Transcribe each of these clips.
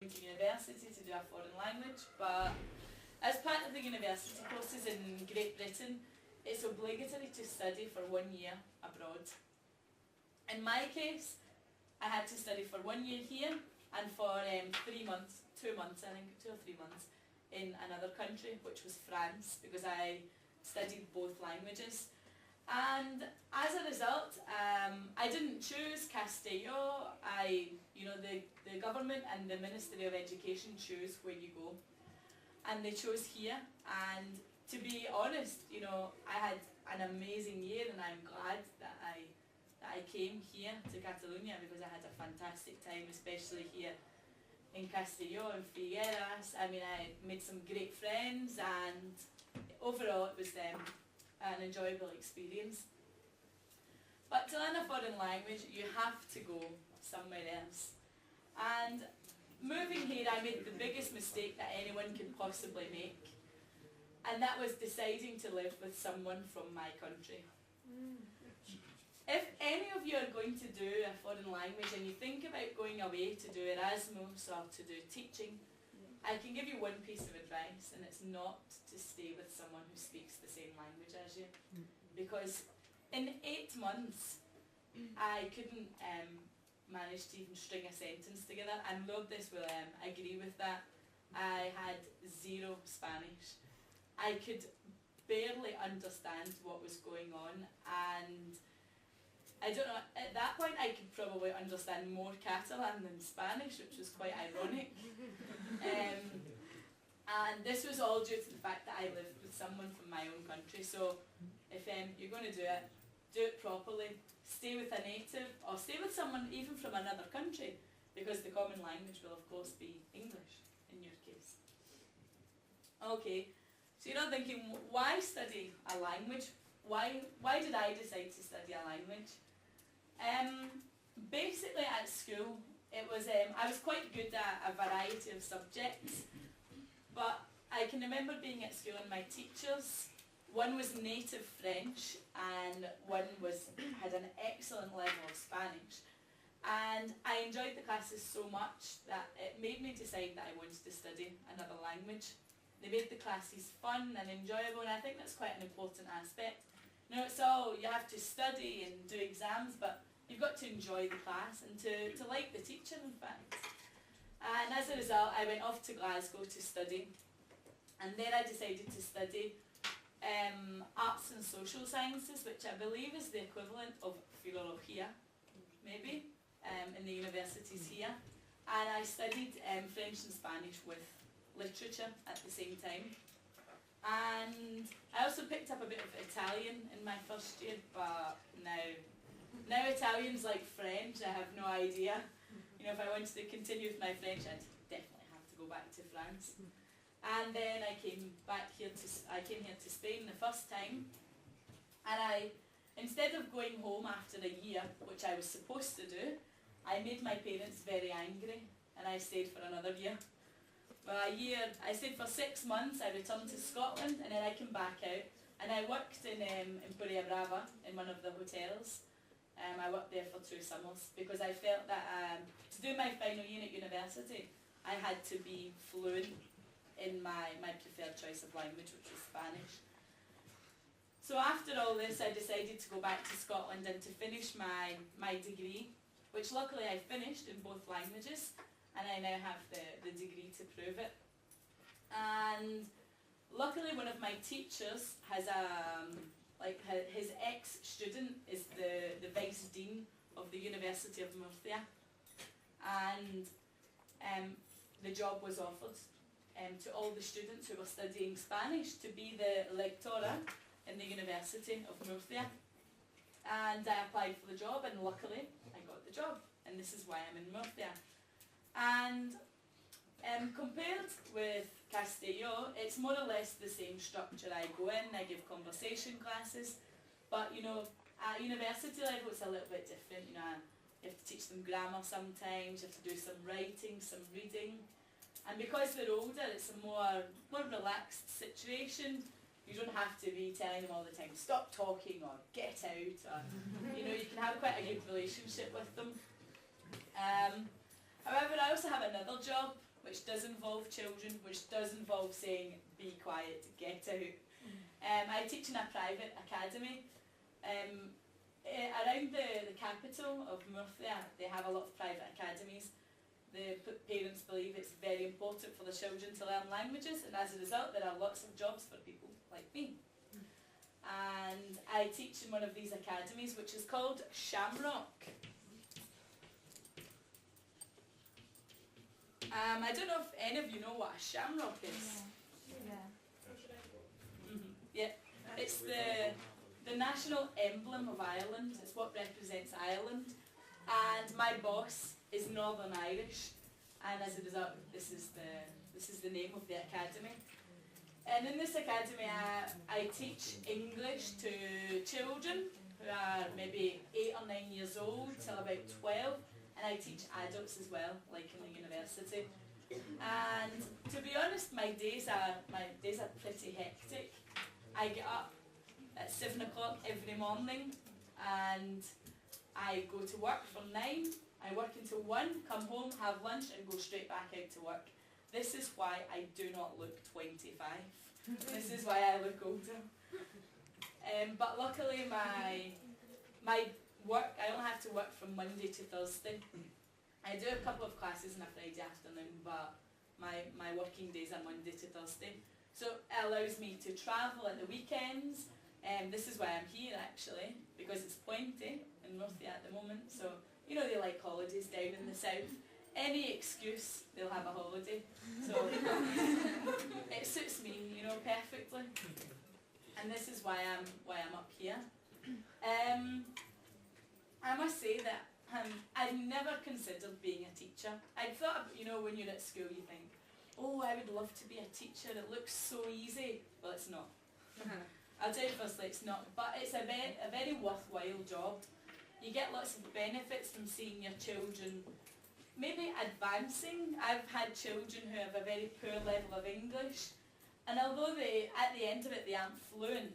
to university to do a foreign language, but as part of the university courses in Great Britain, it's obligatory to study for 1 year abroad. In my case, I had to study for 1 year here and for 3 months, 2 months I think, 2 or 3 months in another country, which was France, because I studied both languages. And as a result, I didn't choose Castelló. The government and the Ministry of Education choose where you go, and they chose here. And to be honest, I had an amazing year, and I'm glad that I came here to Catalonia, because I had a fantastic time, especially here in Castelló and Figueras. I mean, I made some great friends, and overall it was an enjoyable experience. But to learn a foreign language, you have to go somewhere else. And moving here, I made the biggest mistake that anyone can possibly make, and that was deciding to live with someone from my country. If any of you are going to do a foreign language and you think about going away to do Erasmus or to do teaching, I can give you one piece of advice, and it's not to stay with someone who speaks the same language as you. Because in 8 months, I couldn't manage to even string a sentence together, and Lourdes will agree with that. I had zero Spanish. I could barely understand what was going on, and I don't know, at that point I could probably understand more Catalan than Spanish, which was quite ironic. And this was all due to the fact that I lived with someone from my own country. So if you're going to do it properly. Stay with a native, or stay with someone even from another country, because the common language will of course be English in your case. Okay, so you're not thinking, why study a language? Why did I decide to study a language? Basically at school, it was I was quite good at a variety of subjects, but I can remember being at school and my teachers, one was native French and one had an excellent level of Spanish, and I enjoyed the classes so much that it made me decide that I wanted to study another language. They made the classes fun and enjoyable, and I think that's quite an important aspect. It's all, you have to study and do exams, but you've got to enjoy the class and to like the teacher, in fact. And as a result, I went off to Glasgow to study, and there I decided to study arts and social sciences, which I believe is the equivalent of philologia, maybe, in the universities here. And I studied French and Spanish with literature at the same time. And I also picked up a bit of Italian in my first year, but now Italian's like French. I have no idea. If I wanted to continue with my French, I'd definitely have to go back to France. And then I came here to Spain the first time, and instead of going home after a year, which I was supposed to do, I made my parents very angry, and I stayed for another year. Well, I stayed for 6 months. I returned to Scotland, and then I came back out, and I worked in Empúria Brava in one of the hotels. I worked there for 2 summers because I felt that to do my final year at university, I had to be fluent in my preferred choice of language, which was Spanish. So after all this, I decided to go back to Scotland and to finish my degree, which luckily I finished in both languages, and I now have the degree to prove it. And luckily one of my teachers has his ex-student is the vice dean of the University of Murcia, and the job was offered to all the students who were studying Spanish to be the lectora in the University of Murcia. And I applied for the job, and luckily I got the job, and this is why I'm in Murcia. And compared with Castelló, it's more or less the same structure. I go in, I give conversation classes, but at university level it's a little bit different. You have to teach them grammar sometimes, you have to do some writing, some reading. And because they're older, it's a more relaxed situation. You don't have to be telling them all the time, stop talking or get out, or you can have quite a good relationship with them. However, I also have another job which does involve children, which does involve saying, be quiet, get out. I teach in a private academy. Around the capital of Murcia, they have a lot of private academies. The parents believe it's very important for the children to learn languages, and as a result there are lots of jobs for people like me. And I teach in one of these academies, which is called Shamrock. I don't know if any of you know what a shamrock is. Yeah, it's the national emblem of Ireland. It's what represents Ireland. And my boss is Northern Irish, and as a result, this is the name of the academy. And in this academy, I teach English to children who are maybe 8 or 9 years old till about 12, and I teach adults as well, like in the university. And to be honest, my days are pretty hectic. I get up at 7 o'clock every morning, and I go to work from 9. I work until 1, come home, have lunch, and go straight back out to work. This is why I do not look 25. This is why I look older. But luckily my work, I only have to work from Monday to Thursday. I do a couple of classes on a Friday afternoon, but my working days are Monday to Thursday. So it allows me to travel at the weekends. This is why I'm here actually, because it's pointy in Murcia at the moment. So, you know, they like holidays down in the south. Any excuse, they'll have a holiday. So it suits me, you know, perfectly. And this is why I'm up here. I must say that I've never considered being a teacher. I thought, you know, when you're at school you think, oh, I would love to be a teacher, it looks so easy. Well, it's not. I'll tell you firstly, it's not. But it's a very worthwhile job. You get lots of benefits from seeing your children maybe advancing. I've had children who have a very poor level of English, and although at the end of it they aren't fluent,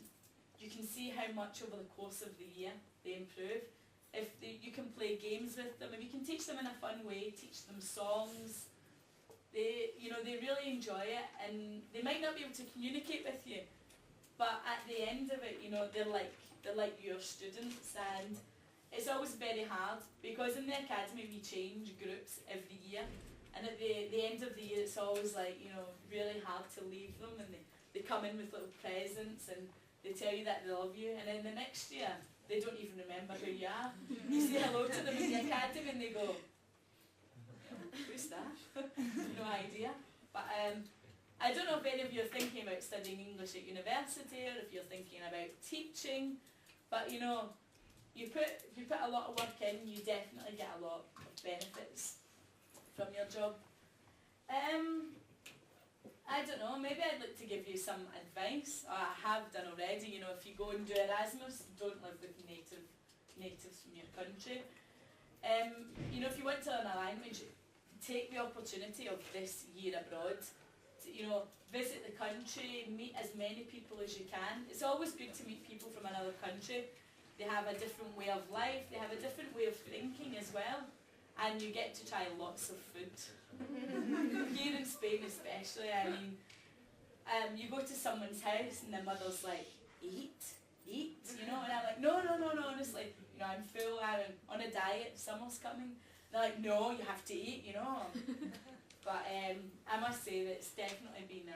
you can see how much over the course of the year they improve. You can play games with them, if you can teach them in a fun way, teach them songs, they really enjoy it, and they might not be able to communicate with you, but at the end of it, you know, they're like your students. And it's always very hard, because in the academy we change groups every year, and at the end of the year it's always like, you know, really hard to leave them, and they come in with little presents and they tell you that they love you, and then the next year they don't even remember who you are. You say hello to them in the academy and they go, who's that? No idea. But I don't know if any of you are thinking about studying English at university, or if you're thinking about teaching, but you know, if you put a lot of work in, you definitely get a lot of benefits from your job. I don't know, maybe I'd like to give you some advice, or I have done already. You know, if you go and do Erasmus, don't live with natives from your country. You know, if you want to learn a language, take the opportunity of this year abroad. You know, visit the country, meet as many people as you can. It's always good to meet people from another country. They have a different way of life, they have a different way of thinking as well, and you get to try lots of food. Here in Spain especially, I mean, you go to someone's house and their mother's like, eat, you know, and I'm like, no, honestly, you know, I'm full, I'm on a diet, summer's coming. They're like, no, you have to eat, you know. But I must say that it's definitely been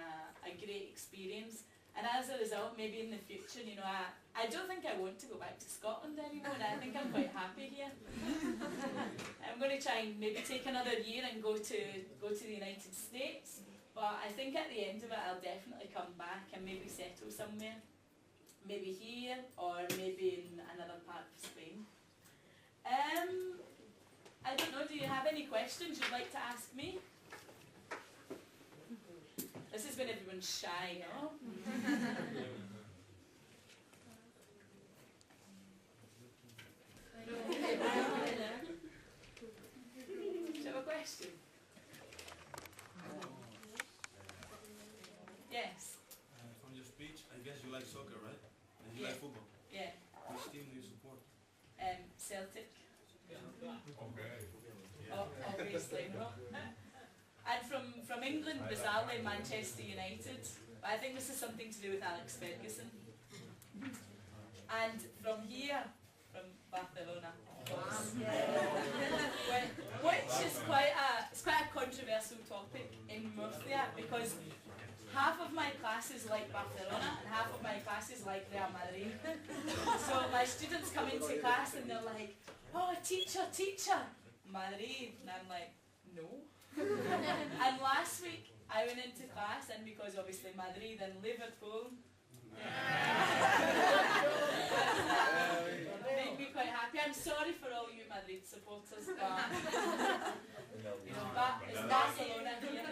a great experience. And as a result, maybe in the future, you know, I don't think I want to go back to Scotland anymore. I think I'm quite happy here. I'm going to try and maybe take another year and go to the United States. But I think at the end of it, I'll definitely come back and maybe settle somewhere. Maybe here, or maybe in another part of Spain. I don't know, do you have any questions you'd like to ask me? This is when everyone's shy, no? Do you have a question? Yes. From your speech, I guess you like soccer, right? And you Yeah. like football. Yeah. Which team do you support? Celtic. Okay. Obviously, no. And from from England, bizarrely, Manchester United. But I think this is something to do with Alex Ferguson. And from here, from Barcelona, which is quite a controversial topic in Murcia, because half of my classes like Barcelona and half of my classes like Real Madrid. So my students come into class and they're like, oh, teacher, Madrid. And I'm like, no. And last week I went into class, and because obviously Madrid and Liverpool made me quite happy. I'm sorry for all you Madrid supporters, but it's Barcelona here.